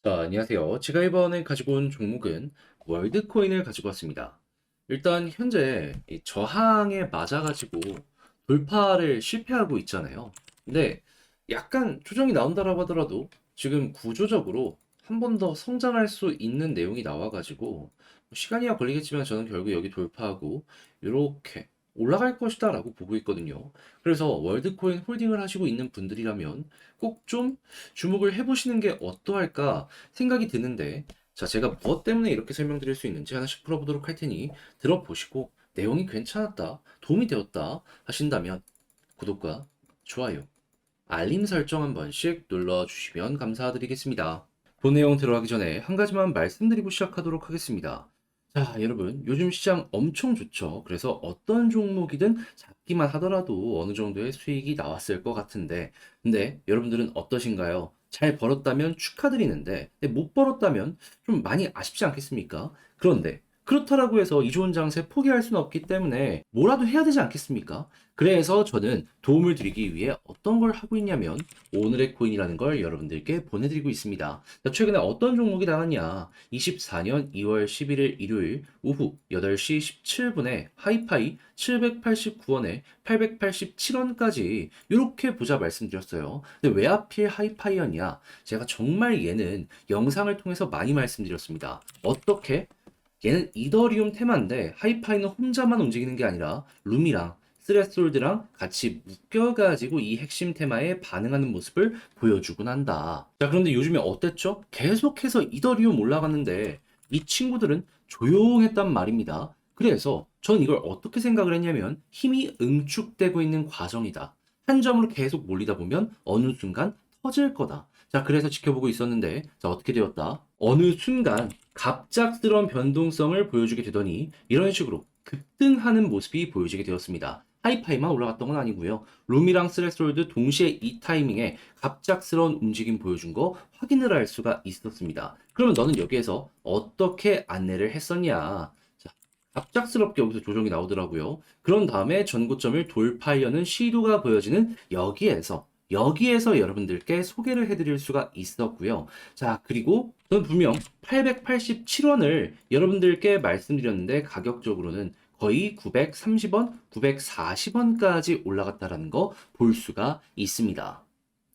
자, 안녕하세요. 제가 이번에 가지고 온 종목은 월드코인을 가지고 왔습니다. 일단 현재 이 저항에 맞아가지고 돌파를 실패하고 있잖아요. 근데 약간 조정이 나온다라고 하더라도 지금 구조적으로 한 번 더 성장할 수 있는 내용이 나와가지고 시간이야 걸리겠지만 저는 결국 여기 돌파하고 이렇게 올라갈 것이다라고 보고 있거든요. 그래서 월드코인 홀딩을 하시고 있는 분들이라면 꼭좀 주목을 해보시는 게 어떠할까 생각이 드는데, 자, 제가 무엇 때문에 이렇게 설명드릴 수 있는지 하나씩 풀어보도록 할 테니 들어보시고 내용이 괜찮았다, 도움이 되었다 하신다면 구독과 좋아요, 알림 설정 한 번씩 눌러주시면 감사드리겠습니다. 본 내용 들어가기 전에 한 가지만 말씀드리고 시작하도록 하겠습니다. 자, 여러분, 요즘 시장 엄청 좋죠. 그래서 어떤 종목이든 잡기만 하더라도 어느 정도의 수익이 나왔을 것 같은데, 근데 여러분들은 어떠신가요? 잘 벌었다면 축하드리는데, 근데 못 벌었다면 좀 많이 아쉽지 않겠습니까? 그런데 그렇다라고 해서 이 좋은 장세 포기할 수는 없기 때문에 뭐라도 해야 되지 않겠습니까? 그래서 저는 도움을 드리기 위해 어떤 걸 하고 있냐면 오늘의 코인이라는 걸 여러분들께 보내드리고 있습니다. 자, 최근에 어떤 종목이 나왔냐? 24년 2월 11일 일요일 오후 8시 17분에 하이파이 789원에 887원까지 이렇게 보자 말씀드렸어요. 근데 왜 하필 하이파이였냐? 제가 정말 얘는 영상을 통해서 많이 말씀드렸습니다. 어떻게? 얘는 이더리움 테마인데 하이파이는 혼자만 움직이는 게 아니라 룸이랑 스레솔드랑 같이 묶여가지고 이 핵심 테마에 반응하는 모습을 보여주곤 한다. 자, 그런데 요즘에 어땠죠? 계속해서 이더리움 올라갔는데 이 친구들은 조용했단 말입니다. 그래서 전 이걸 어떻게 생각을 했냐면 힘이 응축되고 있는 과정이다. 한 점으로 계속 몰리다 보면 어느 순간 터질 거다. 자, 그래서 지켜보고 있었는데, 자, 어떻게 되었다? 어느 순간 갑작스러운 변동성을 보여주게 되더니 이런 식으로 급등하는 모습이 보여지게 되었습니다. 하이파이만 올라갔던 건 아니고요. 룸이랑 스레솔드 동시에 이 타이밍에 갑작스러운 움직임 보여준 거 확인을 할 수가 있었습니다. 그러면 너는 여기에서 어떻게 안내를 했었냐? 자, 갑작스럽게 여기서 조정이 나오더라고요. 그런 다음에 전고점을 돌파하려는 시도가 보여지는 여기에서 여러분들께 소개를 해드릴 수가 있었고요. 자, 그리고 저는 분명 887원을 여러분들께 말씀드렸는데 가격적으로는 거의 930원, 940원까지 올라갔다라는 거 볼 수가 있습니다.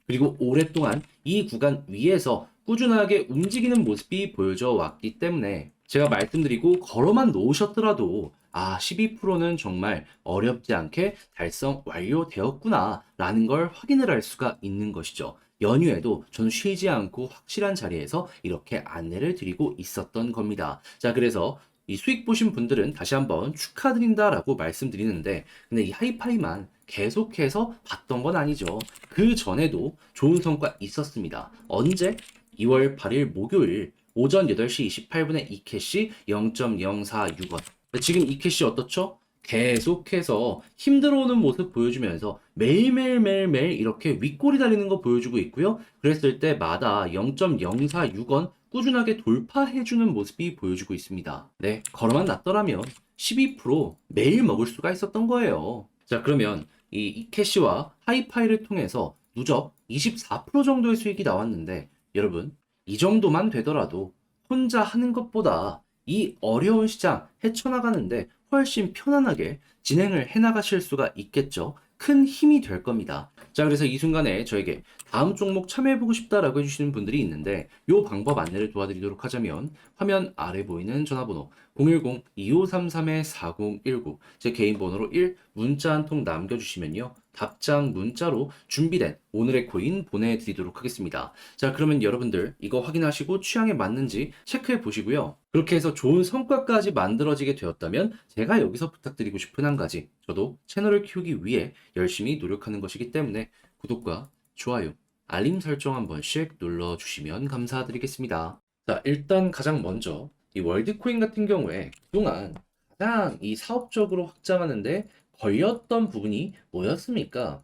그리고 오랫동안 이 구간 위에서 꾸준하게 움직이는 모습이 보여져 왔기 때문에 제가 말씀드리고 걸어만 놓으셨더라도 12%는 정말 어렵지 않게 달성 완료되었구나 라는 걸 확인을 할 수가 있는 것이죠. 연휴에도 저는 쉬지 않고 확실한 자리에서 이렇게 안내를 드리고 있었던 겁니다. 자, 그래서 이 수익 보신 분들은 다시 한번 축하드린다라고 말씀드리는데, 근데 이 하이파이만 계속해서 봤던 건 아니죠. 그 전에도 좋은 성과 있었습니다. 언제? 2월 8일 목요일 오전 8시 28분에 이캐시 0.046원. 지금 이캐시 어떻죠? 계속해서 힘들어오는 모습 보여주면서 매일매일 이렇게 윗골이 달리는 거 보여주고 있고요. 그랬을 때마다 0.046원 꾸준하게 돌파해주는 모습이 보여주고 있습니다. 네, 걸어만 놨더라면 12% 매일 먹을 수가 있었던 거예요. 자, 그러면 이 이캐시와 하이파이를 통해서 누적 24% 정도의 수익이 나왔는데, 여러분, 이 정도만 되더라도 혼자 하는 것보다 이 어려운 시장 헤쳐나가는데 훨씬 편안하게 진행을 해나가실 수가 있겠죠. 큰 힘이 될 겁니다. 자, 그래서 이 순간에 저에게 다음 종목 참여해보고 싶다라고 해주시는 분들이 있는데, 이 방법 안내를 도와드리도록 하자면 화면 아래 보이는 전화번호 010-2533-4019 제 개인 번호로 1 문자 한 통 남겨주시면요, 답장 문자로 준비된 오늘의 코인 보내드리도록 하겠습니다. 자, 그러면 여러분들 이거 확인하시고 취향에 맞는지 체크해 보시고요. 그렇게 해서 좋은 성과까지 만들어지게 되었다면 제가 여기서 부탁드리고 싶은 한 가지, 저도 채널을 키우기 위해 열심히 노력하는 것이기 때문에 구독과 좋아요, 알림 설정 한 번씩 눌러주시면 감사드리겠습니다. 자, 일단 가장 먼저 이 월드코인 같은 경우에 그동안 가장 이 사업적으로 확장하는데 걸렸던 부분이 뭐였습니까?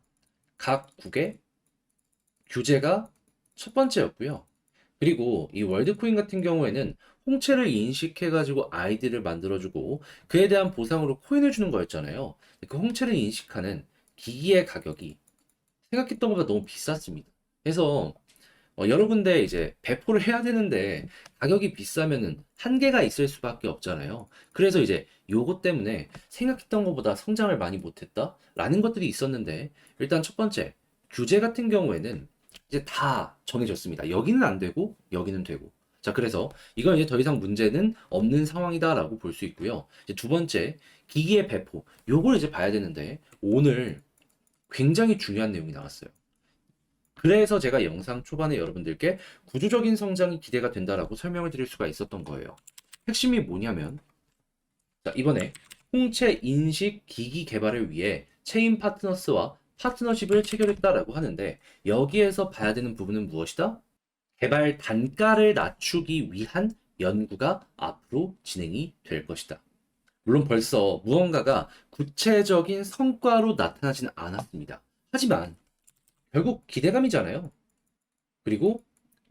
각 국의 규제가 첫 번째였고요. 그리고 이 월드코인 같은 경우에는 홍채를 인식해가지고 아이디를 만들어주고 그에 대한 보상으로 코인을 주는 거였잖아요. 그 홍채를 인식하는 기기의 가격이 생각했던 것보다 너무 비쌌습니다. 그래서 여러 군데 이제 배포를 해야 되는데 가격이 비싸면은 한계가 있을 수밖에 없잖아요. 그래서 이제 요거 때문에 생각했던 것보다 성장을 많이 못했다라는 것들이 있었는데 일단 첫 번째 규제 같은 경우에는 이제 다 정해졌습니다. 여기는 안 되고 여기는 되고. 자, 그래서 이건 이제 더 이상 문제는 없는 상황이다라고 볼 수 있고요. 이제 두 번째 기기의 배포. 요걸 이제 봐야 되는데 오늘 굉장히 중요한 내용이 나왔어요. 그래서 제가 영상 초반에 여러분들께 구조적인 성장이 기대가 된다라고 설명을 드릴 수가 있었던 거예요. 핵심이 뭐냐면, 자, 이번에 홍채 인식 기기 개발을 위해 체인 파트너스와 파트너십을 체결했다라고 하는데, 여기에서 봐야 되는 부분은 무엇이다? 개발 단가를 낮추기 위한 연구가 앞으로 진행이 될 것이다. 물론 벌써 무언가가 구체적인 성과로 나타나지는 않았습니다. 하지만 결국 기대감이잖아요. 그리고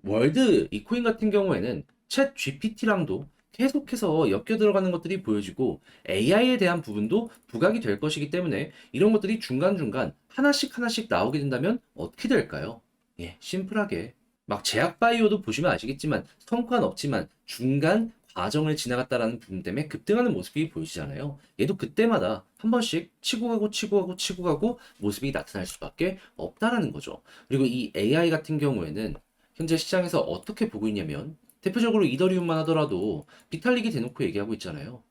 월드 이 코인 같은 경우에는 챗 GPT랑도 계속해서 엮여 들어가는 것들이 보여지고 AI에 대한 부분도 부각이 될 것이기 때문에 이런 것들이 중간중간 하나씩 하나씩 나오게 된다면 어떻게 될까요? 예, 심플하게 막 제약 바이오도 보시면 아시겠지만 성과는 없지만 중간 과정을 지나갔다라는 부분 때문에 급등하는 모습이 보이시잖아요. 얘도 그때마다 한 번씩 치고 가고 치고 가고 치고 가고 모습이 나타날 수밖에 없다라는 거죠. 그리고 이 AI 같은 경우에는 현재 시장에서 어떻게 보고 있냐면 대표적으로 이더리움만 하더라도 비탈릭이 대놓고 얘기하고 있잖아요.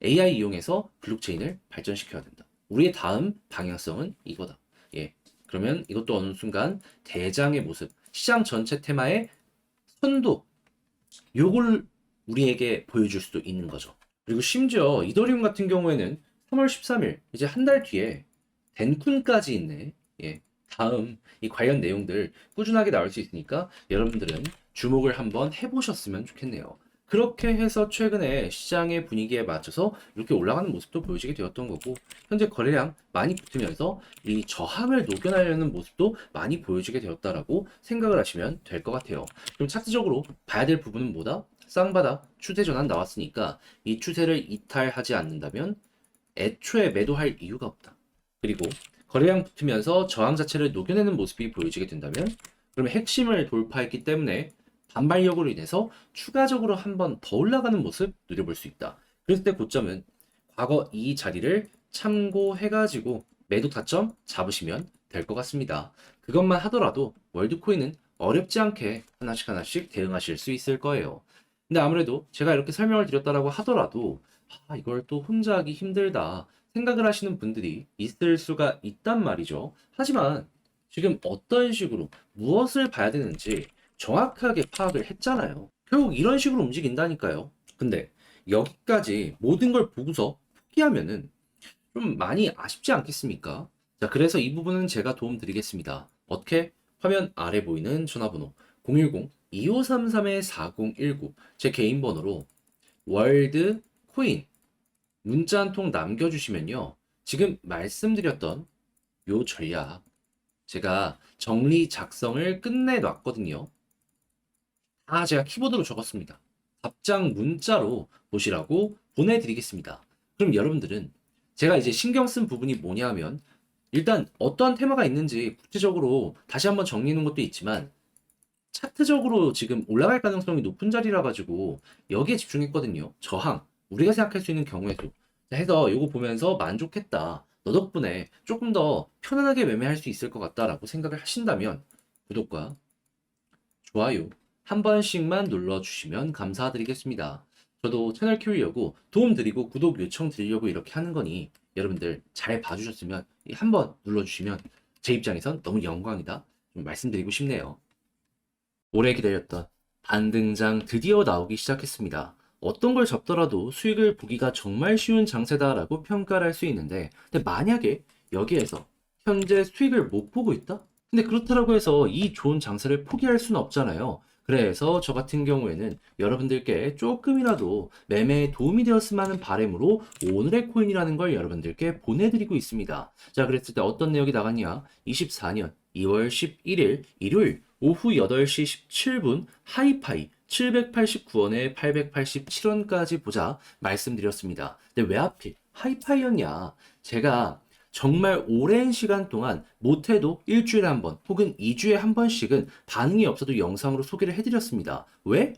AI 이용해서 블록체인을 발전시켜야 된다. 우리의 다음 방향성은 이거다. 예. 그러면 이것도 어느 순간 대장의 모습, 시장 전체 테마의 선도, 요걸 우리에게 보여줄 수도 있는 거죠. 그리고 심지어 이더리움 같은 경우에는 3월 13일, 이제 한 달 뒤에 덴쿤까지 있네. 예. 다음 이 관련 내용들 꾸준하게 나올 수 있으니까 여러분들은 주목을 한번 해보셨으면 좋겠네요. 그렇게 해서 최근에 시장의 분위기에 맞춰서 이렇게 올라가는 모습도 보여지게 되었던 거고, 현재 거래량 많이 붙으면서 이 저항을 녹여내려는 모습도 많이 보여지게 되었다라고 생각을 하시면 될 것 같아요. 그럼 차트적으로 봐야 될 부분은 뭐다? 쌍바닥 추세 전환 나왔으니까 이 추세를 이탈하지 않는다면 애초에 매도할 이유가 없다. 그리고 거래량 붙으면서 저항 자체를 녹여내는 모습이 보여지게 된다면 그러면 핵심을 돌파했기 때문에 반발력으로 인해서 추가적으로 한 번 더 올라가는 모습 누려볼 수 있다. 그랬을 때 고점은 과거 이 자리를 참고해가지고 매도 타점 잡으시면 될 것 같습니다. 그것만 하더라도 월드코인은 어렵지 않게 하나씩 하나씩 대응하실 수 있을 거예요. 근데 아무래도 제가 이렇게 설명을 드렸다라고 하더라도 이걸 또 혼자 하기 힘들다 생각을 하시는 분들이 있을 수가 있단 말이죠. 하지만 지금 어떤 식으로 무엇을 봐야 되는지 정확하게 파악을 했잖아요. 결국 이런 식으로 움직인다니까요. 근데 여기까지 모든 걸 보고서 포기하면은 좀 많이 아쉽지 않겠습니까? 자, 그래서 이 부분은 제가 도움 드리겠습니다. 어떻게? 화면 아래 보이는 전화번호 010-2533-4019 제 개인 번호로 월드 코인 문자 한 통 남겨주시면요. 지금 말씀드렸던 요 전략 제가 정리 작성을 끝내놨거든요. 다 제가 키보드로 적었습니다. 답장 문자로 보시라고 보내드리겠습니다. 그럼 여러분들은 제가 이제 신경 쓴 부분이 뭐냐 하면 일단 어떠한 테마가 있는지 구체적으로 다시 한번 정리해 놓은 것도 있지만 차트적으로 지금 올라갈 가능성이 높은 자리라 가지고 여기에 집중했거든요. 저항, 우리가 생각할 수 있는 경우에도. 해서 이거 보면서 만족했다. 너 덕분에 조금 더 편안하게 매매할 수 있을 것 같다라고 생각을 하신다면 구독과 좋아요 한 번씩만 눌러주시면 감사드리겠습니다. 저도 채널 키우려고 도움 드리고 구독 요청 드리려고 이렇게 하는 거니 여러분들 잘 봐주셨으면 한 번 눌러주시면 제 입장에선 너무 영광이다. 좀 말씀드리고 싶네요. 오래 기다렸던 반등장 드디어 나오기 시작했습니다. 어떤 걸 잡더라도 수익을 보기가 정말 쉬운 장세다라고 평가를 할 수 있는데, 근데 만약에 여기에서 현재 수익을 못 보고 있다? 근데 그렇다고 해서 이 좋은 장세를 포기할 수는 없잖아요. 그래서 저 같은 경우에는 여러분들께 조금이라도 매매에 도움이 되었으면 하는 바람으로 오늘의 코인이라는 걸 여러분들께 보내드리고 있습니다. 자, 그랬을 때 어떤 내역이 나갔냐? 24년 2월 11일 일요일 오후 8시 17분 하이파이 789원에 887원까지 보자 말씀드렸습니다. 근데 왜 하필 하이파이였냐? 제가 정말 오랜 시간 동안 못해도 일주일에 한 번 혹은 2주에 한 번씩은 반응이 없어도 영상으로 소개를 해드렸습니다. 왜?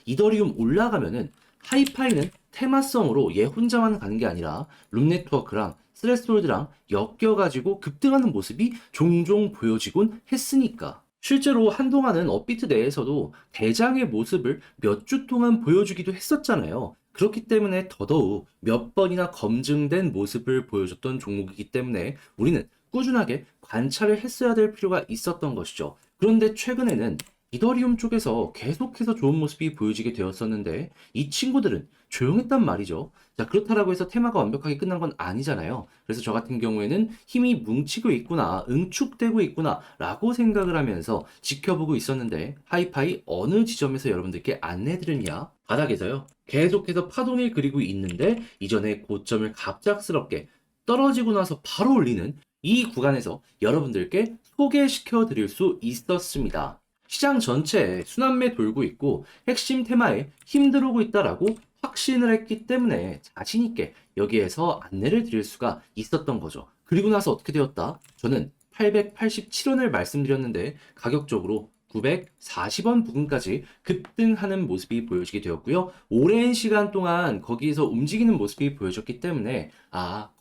이더리움 올라가면은 하이파이는 테마성으로 얘 혼자만 가는 게 아니라 룸 네트워크랑 스레스홀드랑 엮여가지고 급등하는 모습이 종종 보여지곤 했으니까. 실제로 한동안은 업비트 내에서도 대장의 모습을 몇 주 동안 보여주기도 했었잖아요. 그렇기 때문에 더더욱 몇 번이나 검증된 모습을 보여줬던 종목이기 때문에 우리는 꾸준하게 관찰을 했어야 될 필요가 있었던 것이죠. 그런데 최근에는 이더리움 쪽에서 계속해서 좋은 모습이 보여지게 되었었는데 이 친구들은 조용했단 말이죠. 자, 그렇다라고 해서 테마가 완벽하게 끝난 건 아니잖아요. 그래서 저 같은 경우에는 힘이 뭉치고 있구나, 응축되고 있구나 라고 생각을 하면서 지켜보고 있었는데 하이파이 어느 지점에서 여러분들께 안내드렸냐? 바닥에서요. 계속해서 파동을 그리고 있는데 이전에 고점을 갑작스럽게 떨어지고 나서 바로 올리는 이 구간에서 여러분들께 소개시켜 드릴 수 있었습니다. 시장 전체에 순환매 돌고 있고 핵심 테마에 힘들어오고 있다라고 확신을 했기 때문에 자신 있게 여기에서 안내를 드릴 수가 있었던 거죠. 그리고 나서 어떻게 되었다? 저는 887원을 말씀드렸는데 가격적으로 940원 부근까지 급등하는 모습이 보여지게 되었고요. 오랜 시간 동안 거기에서 움직이는 모습이 보여졌기 때문에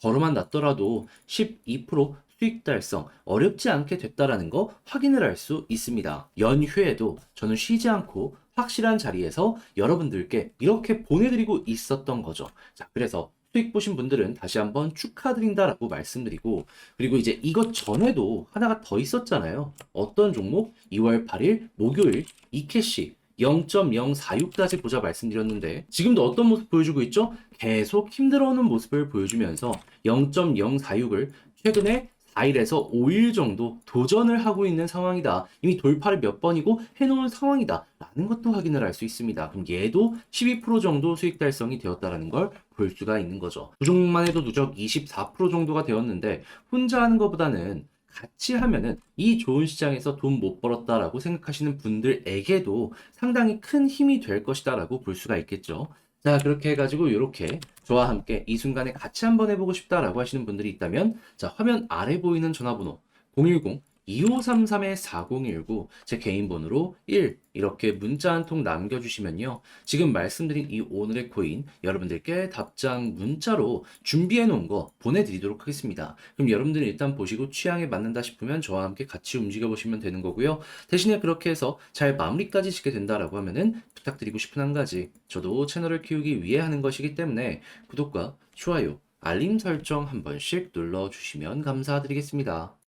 걸어만 놨더라도 12% 수익 달성 어렵지 않게 됐다라는 거 확인을 할 수 있습니다. 연휴에도 저는 쉬지 않고 확실한 자리에서 여러분들께 이렇게 보내드리고 있었던 거죠. 자, 그래서 수익 보신 분들은 다시 한번 축하드린다라고 말씀드리고 그리고 이제 이것 전에도 하나가 더 있었잖아요. 어떤 종목? 2월 8일 목요일 이캐시 0.046까지 보자 말씀드렸는데 지금도 어떤 모습 보여주고 있죠? 계속 힘들어오는 모습을 보여주면서 0.046을 최근에 4일에서 5일 정도 도전을 하고 있는 상황이다. 이미 돌파를 몇 번이고 해놓은 상황이다. 라는 것도 확인을 할 수 있습니다. 그럼 얘도 12% 정도 수익 달성이 되었다는 걸 볼 수가 있는 거죠. 누적만 해도 누적 24% 정도가 되었는데 혼자 하는 것보다는 같이 하면은 이 좋은 시장에서 돈 못 벌었다라고 생각하시는 분들에게도 상당히 큰 힘이 될 것이다라고 볼 수가 있겠죠. 자, 그렇게 해가지고 이렇게 저와 함께 이 순간에 같이 한번 해보고 싶다라고 하시는 분들이 있다면 자, 화면 아래 보이는 전화번호 010-2533-4019 제 개인 번호로 1 이렇게 문자 한 통 남겨주시면요. 지금 말씀드린 이 오늘의 코인 여러분들께 답장 문자로 준비해 놓은 거 보내드리도록 하겠습니다. 그럼 여러분들은 일단 보시고 취향에 맞는다 싶으면 저와 함께 같이 움직여 보시면 되는 거고요. 대신에 그렇게 해서 잘 마무리까지 짓게 된다라고 하면은 부탁드리고 싶은 한 가지 저도 채널을 키우기 위해 하는 것이기 때문에 구독과 좋아요, 알림 설정 한 번씩 눌러주시면 감사드리겠습니다.